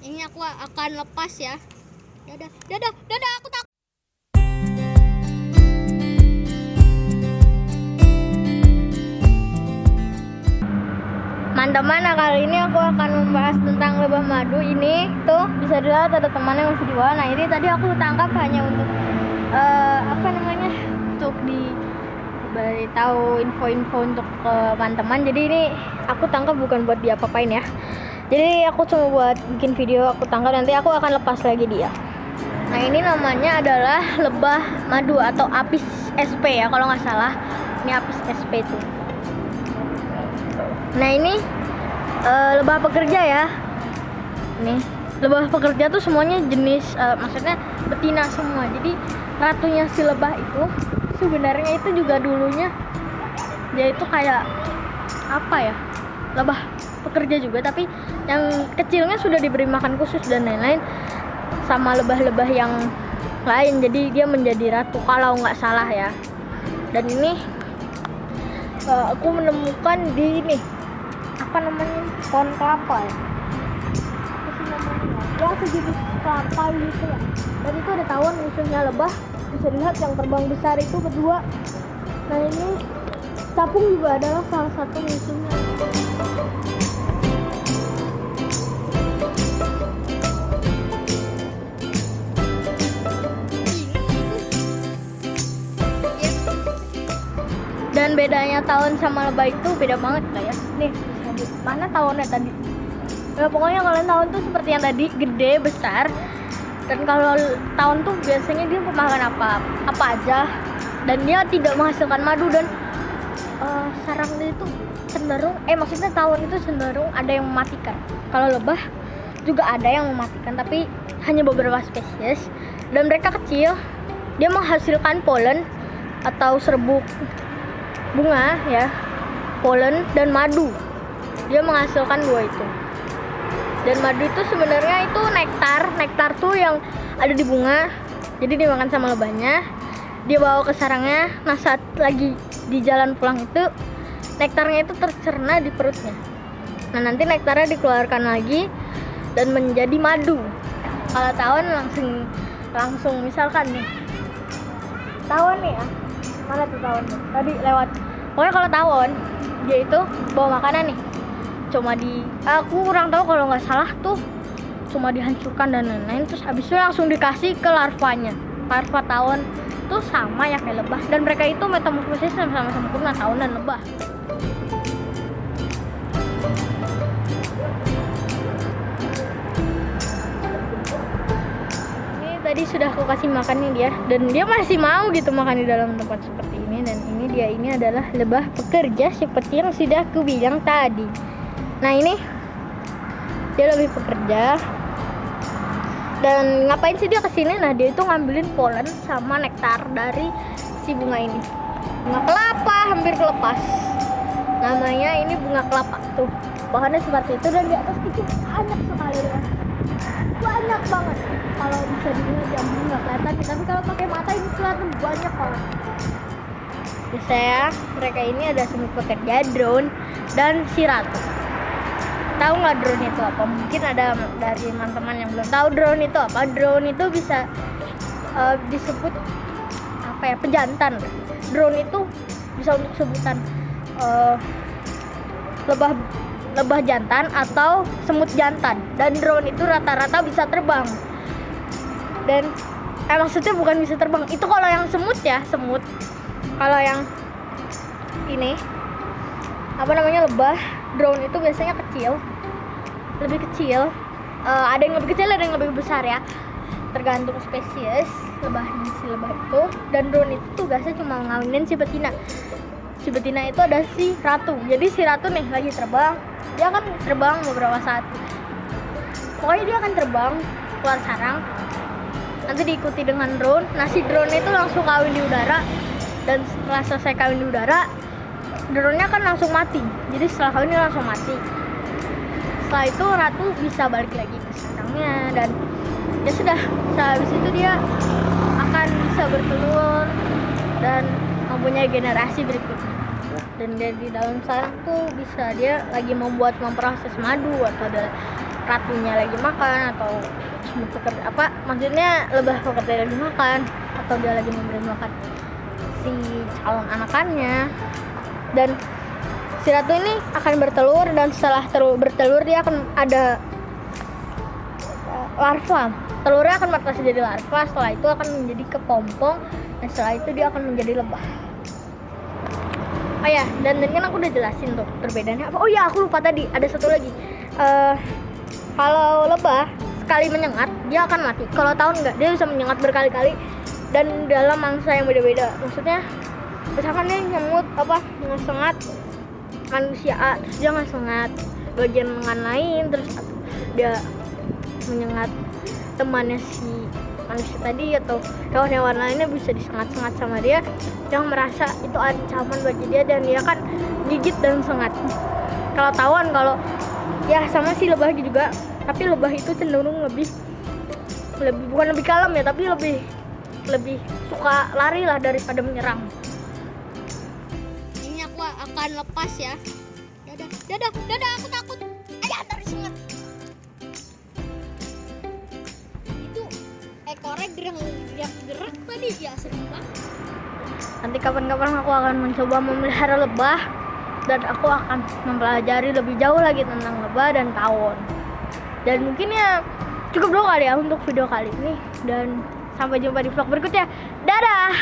Ini aku akan lepas ya. Dadah, dadah, dadah, aku takut. Teman-teman, kali ini aku akan membahas tentang lebah madu ini. Tuh, bisa dilihat ada temannya masih di bawah. Nah, ini tadi aku tangkap hanya untuk untuk diberitahu info-info untuk teman-teman. Jadi ini aku tangkap bukan buat diapa-apain ya. Jadi aku cuma buat bikin video, aku tangkap, nanti aku akan lepas lagi dia. Nah, ini namanya adalah lebah madu atau apis SP ya kalau nggak salah. Ini apis SP tuh. Nah, ini lebah pekerja ya. Nih, lebah pekerja tuh semuanya jenis, maksudnya betina semua. Jadi ratunya si lebah itu sebenarnya itu juga dulunya dia itu kayak apa ya, lebah pekerja juga, tapi yang kecilnya sudah diberi makan khusus dan lain-lain sama lebah-lebah yang lain. Jadi dia menjadi ratu kalau nggak salah ya. Dan ini aku menemukan di ini apa namanya, pohon kelapa ya, yang sejenis kelapa gitu ya. Dan itu ada tawon musuhnya lebah, bisa dilihat yang terbang besar itu berdua. Nah, ini capung juga adalah salah satu musuhnya. Dan bedanya tawon sama lebah itu beda banget lah ya. Nih, mana tawonnya tadi? Ya, pokoknya kalau tawon tuh seperti yang tadi, gede, besar. Dan kalau tawon tuh biasanya dia pemakan apa aja, dan dia tidak menghasilkan madu. Dan sarang dia itu cenderung, maksudnya tawon itu cenderung ada yang mematikan. Kalau lebah juga ada yang mematikan, tapi hanya beberapa spesies. Dan mereka kecil, dia menghasilkan polen atau serbuk bunga ya, polen dan madu. Dia menghasilkan dua itu. Dan madu itu sebenarnya itu nektar tuh yang ada di bunga. Jadi dimakan sama lebahnya, dia bawa ke sarangnya. Nah, saat lagi di jalan pulang itu nektarnya itu tercerna di perutnya. Nah, nanti nektarnya dikeluarkan lagi dan menjadi madu. Kalau tawon langsung misalkan nih, tawon nih ya, mana tuh tawon tadi lewat. Pokoknya kalau tawon dia itu bawa makanan nih, cuma aku kurang tahu, kalau nggak salah tuh cuma dihancurkan dan lain-lain, terus habis itu langsung dikasih ke larvanya. Larva tawon tuh sama ya kayak lebah, dan mereka itu metamorfosis sama-sama sempurna, tawon dan lebah. Ini tadi sudah aku kasih makan nih dia, dan dia masih mau gitu makan di dalam tempat seperti ini. Dan ini adalah lebah pekerja seperti yang sudah aku bilang tadi. Nah, ini dia lebih pekerja. Dan ngapain sih dia kesini? Nah, dia itu ngambilin polen sama nektar dari si bunga ini. Bunga kelapa, hampir kelepas. Namanya ini bunga kelapa tuh. Pohonnya seperti itu, dan di atas itu banyak sekali ya. Banyak banget. Kalau bisa dilihat yang nggak kelihatan, tapi kalau pakai mata ini kelihatan banyak banget. Biasanya mereka ini ada semi pekerja, drone, dan si ratu. Tahu nggak drone itu apa? Mungkin ada dari teman-teman yang belum tahu drone itu apa. Drone itu bisa disebut apa ya, pejantan. Drone itu bisa untuk sebutan lebah jantan atau semut jantan. Dan drone itu rata-rata bisa terbang. Dan maksudnya bukan bisa terbang, itu kalau yang semut ya, semut. Kalau yang ini apa namanya, lebah drone itu biasanya kecil, lebih kecil. Ada yang lebih kecil, ada yang lebih besar ya, tergantung spesies lebahnya si lebah itu. Dan drone itu tugasnya cuma ngawinin si betina. Si betina itu ada si ratu. Jadi si ratu nih lagi terbang, dia akan terbang beberapa saat. Pokoknya dia akan terbang keluar sarang, nanti diikuti dengan drone. Nah, si drone itu langsung kawin di udara. Dan setelah selesai kawin di udara, drone-nya kan langsung mati. Jadi setelah kawin dia langsung mati. Setelah itu ratu bisa balik lagi ke sarangnya, dan ya sudah, habis itu dia akan bisa bertelur dan mempunyai generasi berikutnya. dan dia di dalam sarang tuh bisa dia lagi memproses madu, atau ada ratunya lagi makan, atau maksudnya lebah pekerja lagi makan, atau dia lagi memberi makan si calon anakannya. Dan si ratu ini akan bertelur, dan setelah bertelur dia akan ada larva. Telurnya akan menetas jadi larva, setelah itu akan menjadi kepompong, dan setelah itu dia akan menjadi lebah. Oh ya, dan kan aku udah jelasin tuh perbedaannya apa. Oh ya, aku lupa tadi, ada satu lagi. Kalau lebah sekali menyengat dia akan mati. Kalau tawon enggak, dia bisa menyengat berkali-kali dan dalam mangsa yang beda-beda. Maksudnya misalkan dia ngesengat manusia A, terus dia ngesengat bagian lengan lain, terus dia menyengat temannya si manusia tadi, atau hewan-hewan lainnya bisa disengat-sengat sama dia, yang merasa itu ancaman bagi dia, dan dia kan gigit dan sengat. Kalau tawon, kalau ya sama sih lebah juga, tapi lebah itu cenderung lebih bukan lebih kalem ya, tapi lebih suka lari lah daripada menyerang. Ini aku akan lepas ya. Dadah, aku takut. Ayah, ntar disengat. Itu ekornya gerak tadi, ya sering banget. Nanti kapan-kapan aku akan mencoba memelihara lebah, dan aku akan mempelajari lebih jauh lagi tentang lebah dan tawon. Dan mungkin ya cukup dulu kali ya untuk video kali ini, dan sampai jumpa di vlog berikutnya. Dadah.